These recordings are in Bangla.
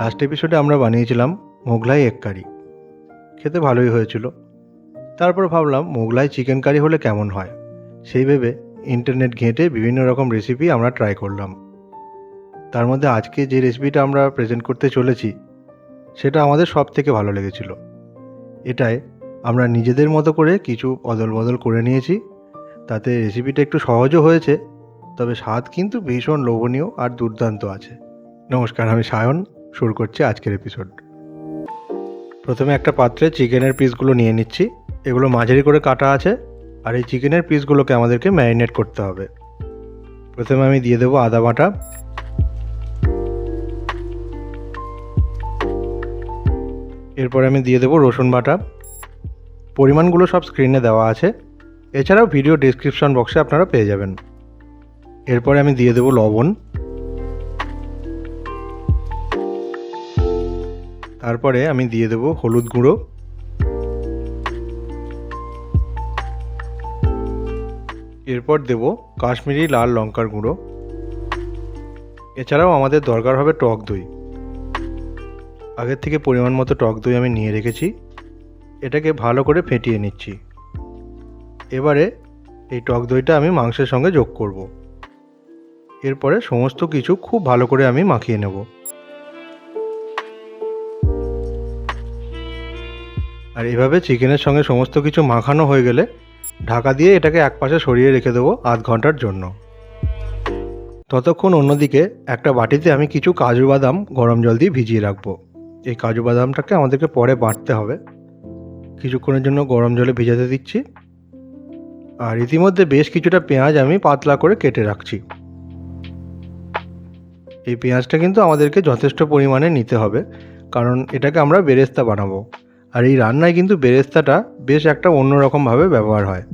লাস্ট এপিসোডে আমরা বানিয়েছিলাম মোগলাই এগ কারি। খেতে ভালোই হয়েছিল। তারপর ভাবলাম মোগলাই চিকেন কারি হলে কেমন হয়, সেই ভেবে ইন্টারনেট ঘেঁটে বিভিন্ন রকম রেসিপি আমরা ট্রাই করলাম। তার মধ্যে আজকে যে রেসিপিটা আমরা প্রেজেন্ট করতে চলেছি সেটা আমাদের সব থেকে ভালো লেগেছিল। এটায় আমরা নিজেদের মতো করে কিছু অদল বদল করে নিয়েছি, তাতে রেসিপিটা একটু সহজও হয়েছে, তবে স্বাদ কিন্তু ভীষণ লোভনীয় আর দুর্দান্ত আছে। নমস্কার, আমি সায়ন। শুরু করছি আজকের এপিসোড। প্রথমে একটা পাত্রে চিকেনের পিসগুলো নিয়ে নিচ্ছি। এগুলো মাঝারি করে কাটা আছে, আর এই চিকেনের পিসগুলোকে আমাদেরকে ম্যারিনেট করতে হবে। প্রথমে আমি দিয়ে দেবো আদা বাটা, এরপরে আমি দিয়ে দেবো রসুন বাটা। পরিমাণগুলো সব স্ক্রিনে দেওয়া আছে, এছাড়াও ভিডিও ডেসক্রিপশন বক্সে আপনারা পেয়ে যাবেন। এরপরে আমি দিয়ে দেবো লবণ, তারপরে আমি দিয়ে দেবো হলুদ গুঁড়ো, এরপর দেব কাশ্মীরি লাল লঙ্কার গুঁড়ো। এছাড়াও আমাদের দরকার হবে টক দই। আগের থেকে পরিমাণ মতো টক দই আমি নিয়ে রেখেছি, এটাকে ভালো করে ফেটিয়ে নিচ্ছি। এবারে এই টক দইটা আমি মাংসের সঙ্গে যোগ করব। এরপরে সমস্ত কিছু খুব ভালো করে আমি মাখিয়ে নেব। আর এভাবে চিকেনের সঙ্গে সমস্ত কিছু মাখানো হয়ে গেলে ঢাকা দিয়ে এটাকে একপাশে সরিয়ে রেখে দেবো আধ ঘন্টার জন্য। ততক্ষণ অন্যদিকে একটা বাটিতে আমি কিছু কাজু বাদাম গরম জল দিয়ে ভিজিয়ে রাখবো। এই কাজু বাদামটাকে আমাদেরকে পরে বাটতে হবে। কিছুক্ষণের জন্য গরম জলে ভিজাতে দিচ্ছি। আর ইতিমধ্যে বেশ কিছুটা পেঁয়াজ আমি পাতলা করে কেটে রাখছি। এই পেঁয়াজটা কিন্তু আমাদেরকে যথেষ্ট পরিমাণে নিতে হবে, কারণ এটাকে আমরা বেরেস্তা বানাবো। আর এই রান্নায় কিন্তু বেরেস্তাটা বেশ একটা অন্যরকমভাবে ব্যবহার হয়।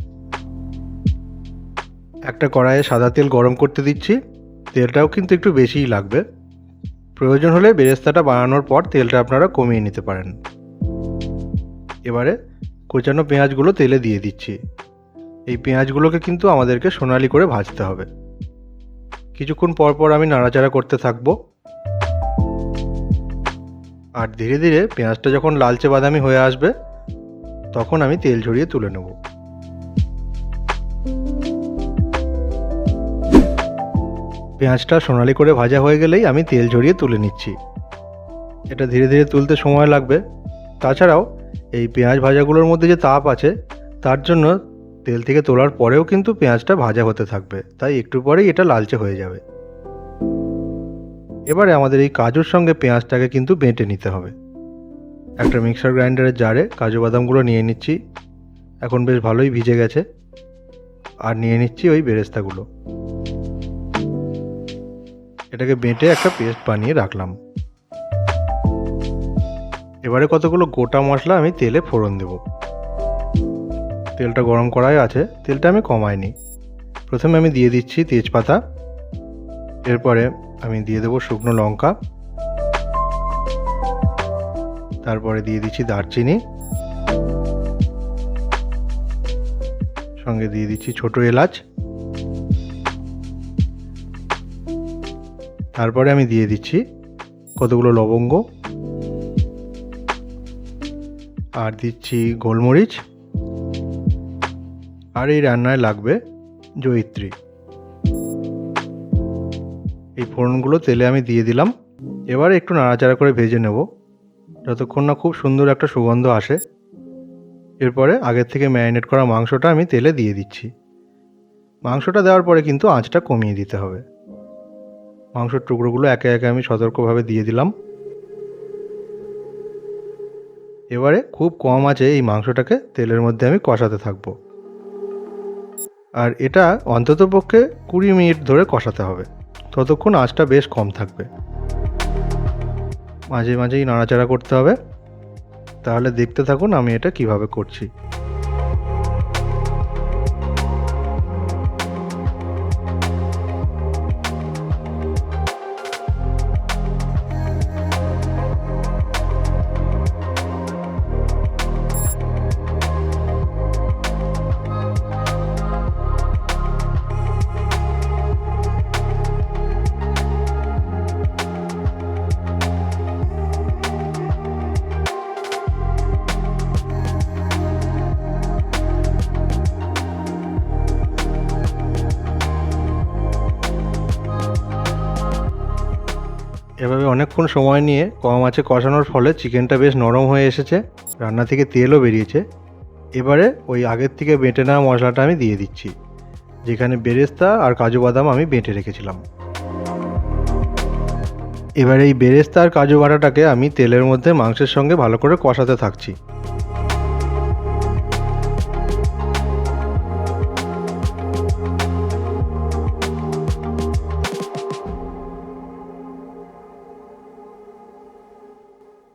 একটা কড়াইয়ে সাদা তেল গরম করতে দিচ্ছি। তেলটাও কিন্তু একটু বেশিই লাগবে। প্রয়োজন হলে বেরেস্তাটা বানানোর পর তেলটা আপনারা কমিয়ে নিতে পারেন। এবারে কোচানো পেঁয়াজগুলো তেলে দিয়ে দিচ্ছি। এই পেঁয়াজগুলোকে কিন্তু আমাদেরকে সোনালি করে ভাজতে হবে। কিছুক্ষণ পর পর আমি নাড়াচাড়া করতে থাকবো। আর ধীরে ধীরে পেঁয়াজটা যখন লালচে বাদামি হয়ে আসবে তখন আমি তেল ঝরিয়ে তুলে নেব। পেঁয়াজটা সোনালি করে ভাজা হয়ে গেলেই আমি তেল ঝরিয়ে তুলে নিচ্ছি। এটা ধীরে ধীরে তুলতে সময় লাগবে। তাছাড়াও এই পেঁয়াজ ভাজাগুলোর মধ্যে যে তাপ আছে, তার জন্য তেল থেকে তোলার পরেও কিন্তু পেঁয়াজটা ভাজা হতে থাকবে, তাই একটু পরেই এটা লালচে হয়ে যাবে। এবারে আমাদের এই কাজুর সঙ্গে পেঁয়াজটাকে কিন্তু বেটে নিতে হবে। একটা মিক্সার গ্রাইন্ডারের জারে কাজু বাদামগুলো নিয়ে নিচ্ছি। এখন বেশ ভালোই ভিজে গেছে। আর নিয়ে নিচ্ছি ওই বেরেস্তাগুলো। এটাকে বেটে একটা পেস্ট বানিয়ে রাখলাম। এবারে কতগুলো গোটা মশলা আমি তেলে ফোড়ন দেব। তেলটা গরম করাই আছে, তেলটা আমি কমাইনি। প্রথমে আমি দিয়ে দিচ্ছি তেজপাতা, এরপরে আমি দিয়ে দেবো শুকনো লঙ্কা, তারপরে দিয়ে দিচ্ছি দারচিনি, সঙ্গে দিয়ে দিচ্ছি ছোট এলাচ, তারপরে আমি দিয়ে দিচ্ছি কতগুলো লবঙ্গ, আর দিচ্ছি গোলমরিচ, আর এই রান্নায় লাগবে জয়িত্রী। এই ফোড়নগুলো তেলে আমি দিয়ে দিলাম। এবার একটু নাড়াচাড়া করে ভেজে নেব যতক্ষণ না খুব সুন্দর একটা সুগন্ধ আসে। এরপরে আগের থেকে ম্যারিনেট করা মাংসটা আমি তেলে দিয়ে দিচ্ছি। মাংসটা দেওয়ার পরে কিন্তু আঁচটা কমিয়ে দিতে হবে। মাংসের টুকরোগুলো একে একে আমি সতর্কভাবে দিয়ে দিলাম। এবারে খুব কম আঁচে এই মাংসটাকে তেলের মধ্যে আমি কষাতে থাকবো। আর এটা অন্ততপক্ষে 20 মিনিট ধরে কষাতে হবে, ততক্ষণ আঁচটা বেশ কম থাকবে। মাঝে মাঝেই নাড়াচাড়া করতে হবে। তাহলে দেখতে থাকুন আমি এটা কিভাবে করছি। অনেকক্ষণ সময় নিয়ে কম আঁচে কষানোর ফলে চিকেনটা বেশ নরম হয়ে এসেছে, রান্না থেকে তেলও বেরিয়েছে। এবারে ওই আগের থেকে বেটে নেওয়া মশলাটা আমি দিয়ে দিচ্ছি, যেখানে বেরেস্তা আর কাজু বাদাম আমি বেটে রেখেছিলাম। এবার এই বেরেস্তা আর কাজু বাটাটাকে আমি তেলের মধ্যে মাংসের সঙ্গে ভালো করে কষাতে থাকছি।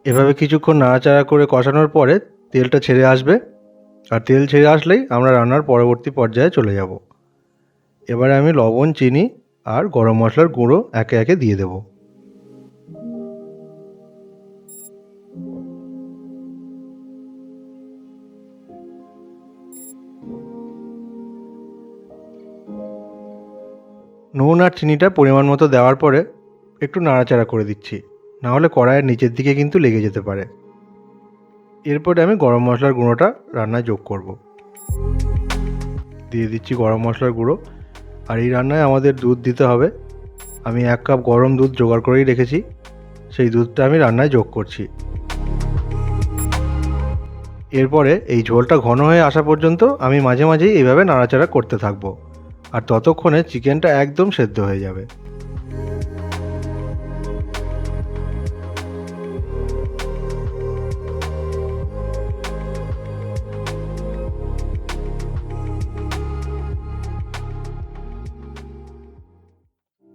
এভাবে কিছুক্ষণ নাড়াচাড়া করে কষানোর পরে তেলটা ছেড়ে আসবে, আর তেল ছেড়ে আসলেই আমরা রান্নার পরবর্তী পর্যায়ে চলে যাব। এবারে আমি লবণ, চিনি আর গরম মশলার গুঁড়ো একে একে দিয়ে দেব। নুন আর চিনিটা পরিমাণ মতো দেওয়ার পরে একটু নাড়াচাড়া করে দিচ্ছি, নাহলে কড়াইয়ের নিচের দিকে কিন্তু লেগে যেতে পারে। এরপরে আমি গরম মশলার গুঁড়োটা রান্নায় যোগ করব। দিয়ে দিচ্ছি গরম মশলার গুঁড়ো। আর এই রান্নায় আমাদের দুধ দিতে হবে। আমি 1 কাপ গরম দুধ জোগাড় করেই রেখেছি, সেই দুধটা আমি রান্নায় যোগ করছি। এরপরে এই ঝোলটা ঘন হয়ে আসা পর্যন্ত আমি মাঝে মাঝেই এইভাবে নাড়াচাড়া করতে থাকবো, আর ততক্ষণে চিকেনটা একদম সেদ্ধ হয়ে যাবে।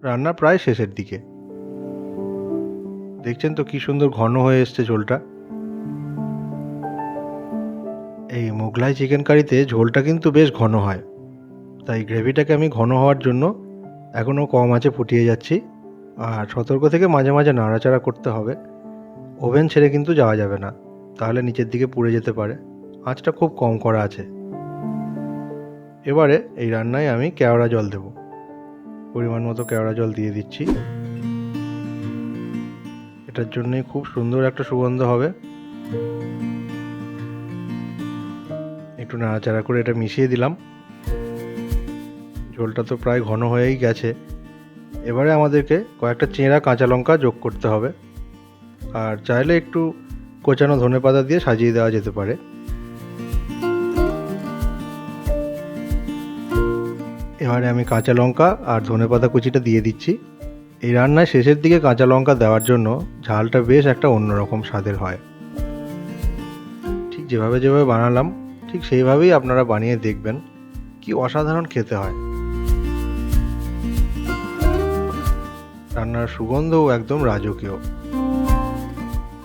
রান্না প্রায় শেষের দিকে। দেখছেন তো কি সুন্দর ঘন হয়ে এসছে ঝোলটা। এই মোগলাই চিকেন কারিতে ঝোলটা কিন্তু বেশ ঘন হয়, তাই গ্রেভিটাকে আমি ঘন হওয়ার জন্য এখনও কম আঁচে ফুটিয়ে যাচ্ছি। আর সতর্ক থেকে মাঝে মাঝে নাড়াচাড়া করতে হবে। ওভেন ছেড়ে কিন্তু যাওয়া যাবে না, তাহলে নিচের দিকে পুড়ে যেতে পারে। আঁচটা খুব কম করা আছে। এবারে এই রান্নায় আমি কেওড়া জল দেব। পরিমাণ মতো কেওড়া জল দিয়ে দিচ্ছি। এটার জন্যই খুব সুন্দর একটা সুগন্ধ হবে। একটু নাড়াচাড়া করে এটা মিশিয়ে দিলাম। ঝোলটা তো প্রায় ঘন হয়েই গেছে। এবারে আমাদেরকে কয়েকটা চেরা কাঁচা লঙ্কা যোগ করতে হবে, আর চাইলে একটু কোচানো ধনেপাতা দিয়ে সাজিয়ে দেওয়া যেতে পারে। এবারে আমি কাঁচা লঙ্কা আর ধনেপাতা কুচিটা দিয়ে দিচ্ছি। এই রান্নায় শেষের দিকে কাঁচা লঙ্কা দেওয়ার জন্য ঝালটা বেশ একটা অন্যরকম স্বাদের হয়। ঠিক যেভাবে যেভাবে বানালাম ঠিক সেইভাবেই আপনারা বানিয়ে দেখবেন, কি অসাধারণ খেতে হয়। রান্নার সুগন্ধও একদম রাজকীয়।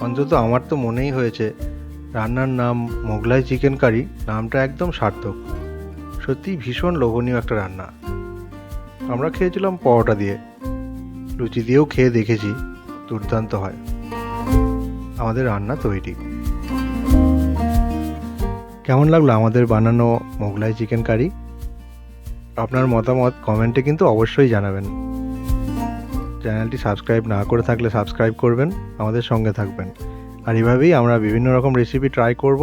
অন্তত আমার তো মনেই হয়েছে রান্নার নাম মোগলাই চিকেন কারি, নামটা একদম সার্থক। সত্যি ভীষণ লোভনীয় একটা রান্না। আমরা খেয়েছিলাম পরোটা দিয়ে, লুচি দিয়েও খেয়ে দেখেছি, দুর্দান্ত হয়। আমাদের রান্না তৈরি। কেমন লাগলো আমাদের বানানো মোগলাই চিকেন কারি? আপনার মতামত কমেন্টে কিন্তু অবশ্যই জানাবেন। চ্যানেলটি সাবস্ক্রাইব না করে থাকলে সাবস্ক্রাইব করবেন, আমাদের সঙ্গে থাকবেন। আর এভাবেই আমরা বিভিন্ন রকম রেসিপি ট্রাই করব,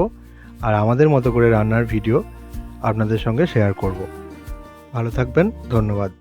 আর আমাদের মতো করে রান্নার ভিডিও আপনাদের সঙ্গে শেয়ার করব। ভালো থাকবেন, ধন্যবাদ।